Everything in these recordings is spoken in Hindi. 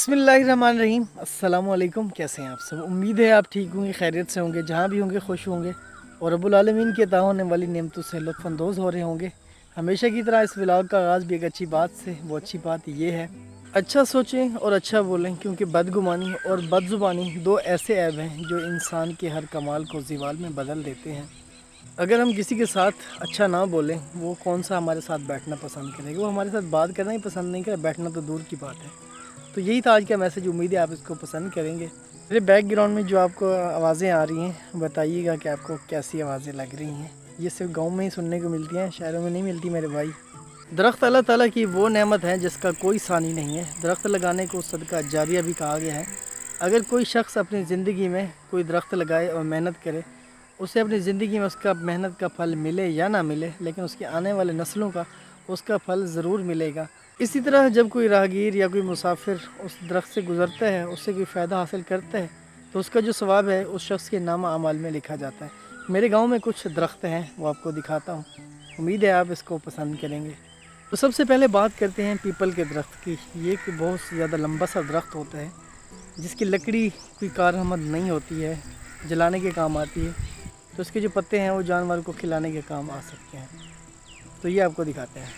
बिस्मिल्लाहिर्रहमानिर्रहीम। अस्सलामुअलैकुम। कैसे हैं आप सब? उम्मीद है आप ठीक होंगे, खैरियत से होंगे, जहाँ भी होंगे खुश होंगे और रब्बुल आलमीन के अता होने वाली नेमतों से लुत्फ़अंदोज़ हो रहे होंगे। हमेशा की तरह इस व्लॉग का आगाज़ भी एक अच्छी बात से। वो अच्छी बात ये है, अच्छा सोचें और अच्छा बोलें, क्योंकि बदगुमानी और बदज़ुबानी दो ऐसे ऐब हैं जो इंसान के हर कमाल को ज़वाल में बदल देते हैं। अगर हम किसी के साथ अच्छा ना बोलें, वो कौन सा हमारे साथ बैठना पसंद करेगा? वो हमारे साथ बात करना ही पसंद नहीं करे, बैठना तो दूर की बात है। तो यही था आज का मैसेज। उम्मीद है आप इसको पसंद करेंगे। मेरे बैकग्राउंड में जो आपको आवाज़ें आ रही हैं, बताइएगा कि आपको कैसी आवाज़ें लग रही हैं। ये सिर्फ गांव में ही सुनने को मिलती हैं, शहरों में नहीं मिलती मेरे भाई। दरख्त अल्लाह ताला की वो नेमत है जिसका कोई सानी नहीं है। दरख्त लगाने को सदका जारिया भी कहा गया है। अगर कोई शख्स अपनी ज़िंदगी में कोई दरख्त लगाए और मेहनत करे, उसे अपनी ज़िंदगी में उसका मेहनत का फल मिले या ना मिले, लेकिन उसकी आने वाले नस्लों का उसका फल ज़रूर मिलेगा। इसी तरह जब कोई राहगीर या कोई मुसाफिर उस दरख्त से गुज़रता है, उससे कोई फ़ायदा हासिल करता है, तो उसका जो सवाब है उस शख्स के नाम आमाल में लिखा जाता है। मेरे गांव में कुछ दरख्त हैं, वो आपको दिखाता हूँ। उम्मीद है आप इसको पसंद करेंगे। तो सबसे पहले बात करते हैं पीपल के दरख्त की। ये एक बहुत ज़्यादा लंबा सा दरख्त होता है जिसकी लकड़ी कोई कारआमद नहीं होती है, जलाने के काम आती है। तो इसके जो पत्ते हैं वो जानवर को खिलाने के काम आ सकते हैं। तो ये आपको दिखाते हैं।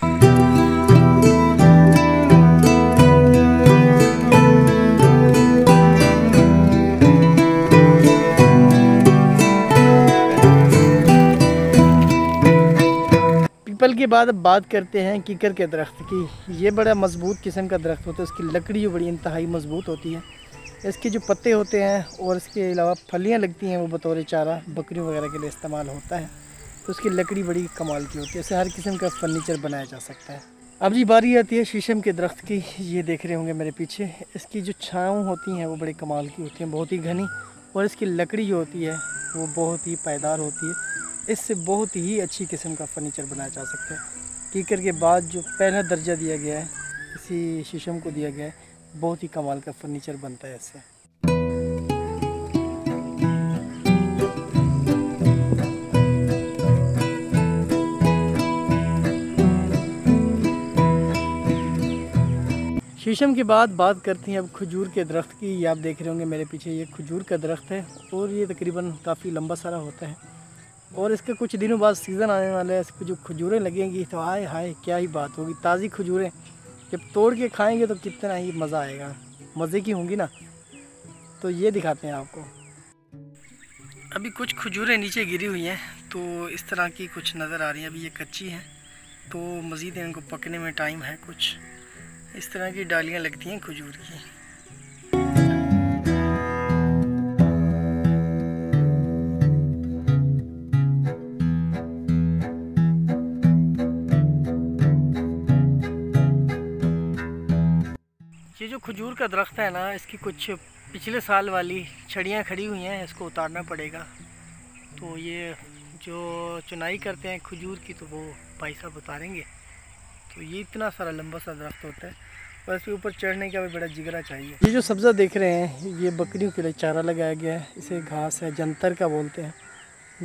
पीपल के बाद अब बात करते हैं कीकर के दरख्त की। ये बड़ा मज़बूत किस्म का दरख्त होता है। इसकी लकड़ी बड़ी इंतहाई मज़बूत होती है। इसके जो पत्ते होते हैं और इसके अलावा फलियाँ लगती हैं, वो बतौर चारा बकरियों वगैरह के लिए इस्तेमाल होता है। तो उसकी लकड़ी बड़ी कमाल की होती है। इससे हर किस्म का फर्नीचर बनाया जा सकता है। अब जी बारी आती है शीशम के दरख्त की। ये देख रहे होंगे मेरे पीछे। इसकी जो छाँव होती हैं वो बड़ी कमाल की होती हैं, बहुत ही घनी। और इसकी लकड़ी जो होती है वो बहुत ही पायदार होती है। इससे बहुत ही अच्छी किस्म का फर्नीचर बनाया जा सकता है। कीकर के बाद जो पहला दर्जा दिया गया है इसी शीशम को दिया गया है, बहुत ही कमाल का फर्नीचर बनता है इससे। शीशम के बाद बात करते हैं अब खजूर के दरख्त की। ये आप देख रहे होंगे मेरे पीछे, ये खजूर का दरख्त है और ये तकरीबन काफ़ी लंबा सारा होता है। और इसके कुछ दिनों बाद सीज़न आने वाला है। इसको जो खजूरें लगेंगी तो हाय हाय क्या ही बात होगी। ताज़ी खजूरें जब तोड़ के खाएंगे तो कितना ही मज़ा आएगा, मज़े की होंगी ना। तो ये दिखाते हैं आपको। अभी कुछ खजूरें नीचे गिरी हुई हैं, तो इस तरह की कुछ नज़र आ रही हैं। अभी ये कच्ची हैं, तो मज़ीद इनको पकने में टाइम है। कुछ इस तरह की डालियाँ लगती हैं खजूर की। ये जो खजूर का दरख्त है ना, इसकी कुछ पिछले साल वाली छड़ियाँ खड़ी हुई हैं, इसको उतारना पड़ेगा। तो ये जो चुनाई करते हैं खजूर की, तो वो भाई साहब उतारेंगे। तो ये इतना सारा लंबा सा दरख्त होता है, और इसके ऊपर चढ़ने का भी बड़ा जिगरा चाहिए। ये जो सब्ज़ा देख रहे हैं ये बकरियों के लिए चारा लगाया गया है। इसे घास है, जंतर का बोलते हैं।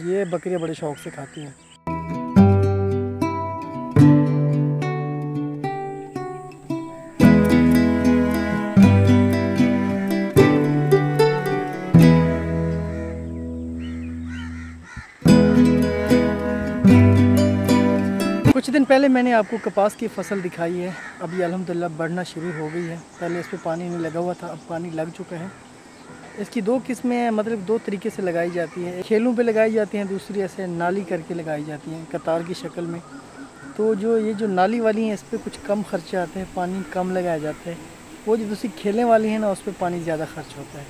ये बकरियाँ बड़े शौक़ से खाती हैं। कुछ दिन पहले मैंने आपको कपास की फसल दिखाई है। अभी अल्हम्दुलिल्लाह बढ़ना शुरू हो गई है। पहले इस पर पानी नहीं लगा हुआ था, अब पानी लग चुका है। इसकी दो किस्में हैं, मतलब दो तरीके से लगाई जाती हैं। खेलों पे लगाई जाती हैं, दूसरी ऐसे नाली करके लगाई जाती हैं कतार की शक्ल में। तो जो ये जो नाली वाली हैं इस पर कुछ कम खर्चे आते हैं, पानी कम लगाया जाता है। वो जो दूसरी खेलने वाली है ना, उस पर पानी ज़्यादा खर्च होता है।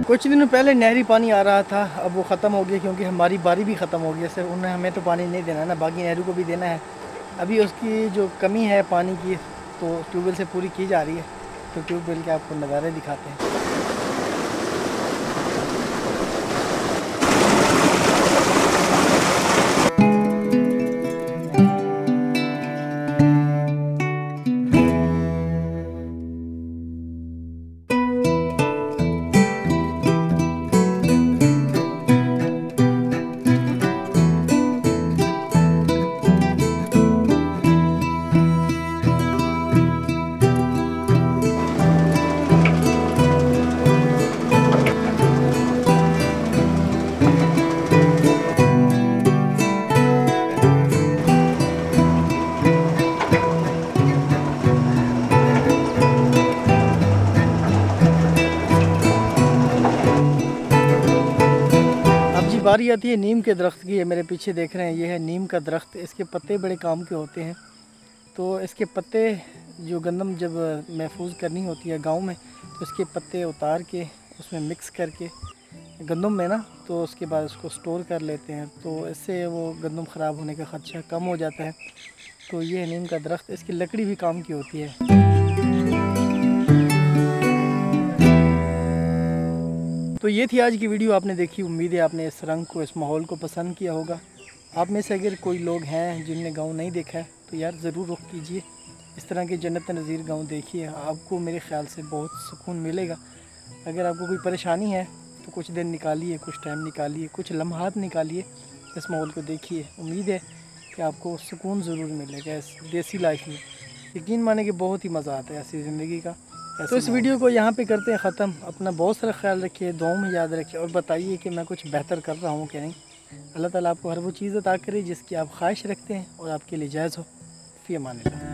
कुछ दिनों पहले नहरी पानी आ रहा था, अब वो ख़त्म हो गया क्योंकि हमारी बारी भी ख़त्म हो गई। सिर्फ उन्हें हमें तो पानी नहीं देना ना, बाकी नहरों को भी देना है। अभी उसकी जो कमी है पानी की, तो ट्यूबवेल से पूरी की जा रही है। तो ट्यूबवेल के आपको नज़ारे दिखाते हैं। बारी आती है नीम के दरख्त की। ये मेरे पीछे देख रहे हैं, ये है नीम का दरख्त। इसके पत्ते बड़े काम के होते हैं। तो इसके पत्ते जो गंदम जब महफूज करनी होती है गांव में, तो इसके पत्ते उतार के उसमें मिक्स करके गंदम में ना, तो उसके बाद उसको स्टोर कर लेते हैं। तो इससे वो गंदम ख़राब होने का ख़दशा कम हो जाता है। तो ये है नीम का दरख्त, इसकी लकड़ी भी काम की होती है। तो ये थी आज की वीडियो, आपने देखी। उम्मीद है आपने इस रंग को, इस माहौल को पसंद किया होगा। आप में से अगर कोई लोग हैं जिनने गाँव नहीं देखा है तो यार ज़रूर रुख कीजिए, इस तरह के जन्नत नज़ीर गाँव देखिए। आपको मेरे ख़्याल से बहुत सुकून मिलेगा। अगर आपको कोई परेशानी है तो कुछ दिन निकालिए, कुछ टाइम निकालिए, कुछ लम्हात निकालिए, इस माहौल को देखिए। उम्मीद है कि आपको सुकून ज़रूर मिलेगा इस देसी लाइफ में। यकीन माने कि बहुत ही मज़ा आता है ऐसी ज़िंदगी का। तो इस वीडियो को यहाँ पे करते हैं ख़त्म। अपना बहुत सारा ख्याल रखिए, दुआओं में याद रखिए और बताइए कि मैं कुछ बेहतर कर रहा हूँ कि नहीं। अल्लाह ताला आपको हर वो चीज़ अता करे जिसकी आप ख्वाहिश रखते हैं और आपके लिए जायज़ हो। फ़ी अमान अल्लाह।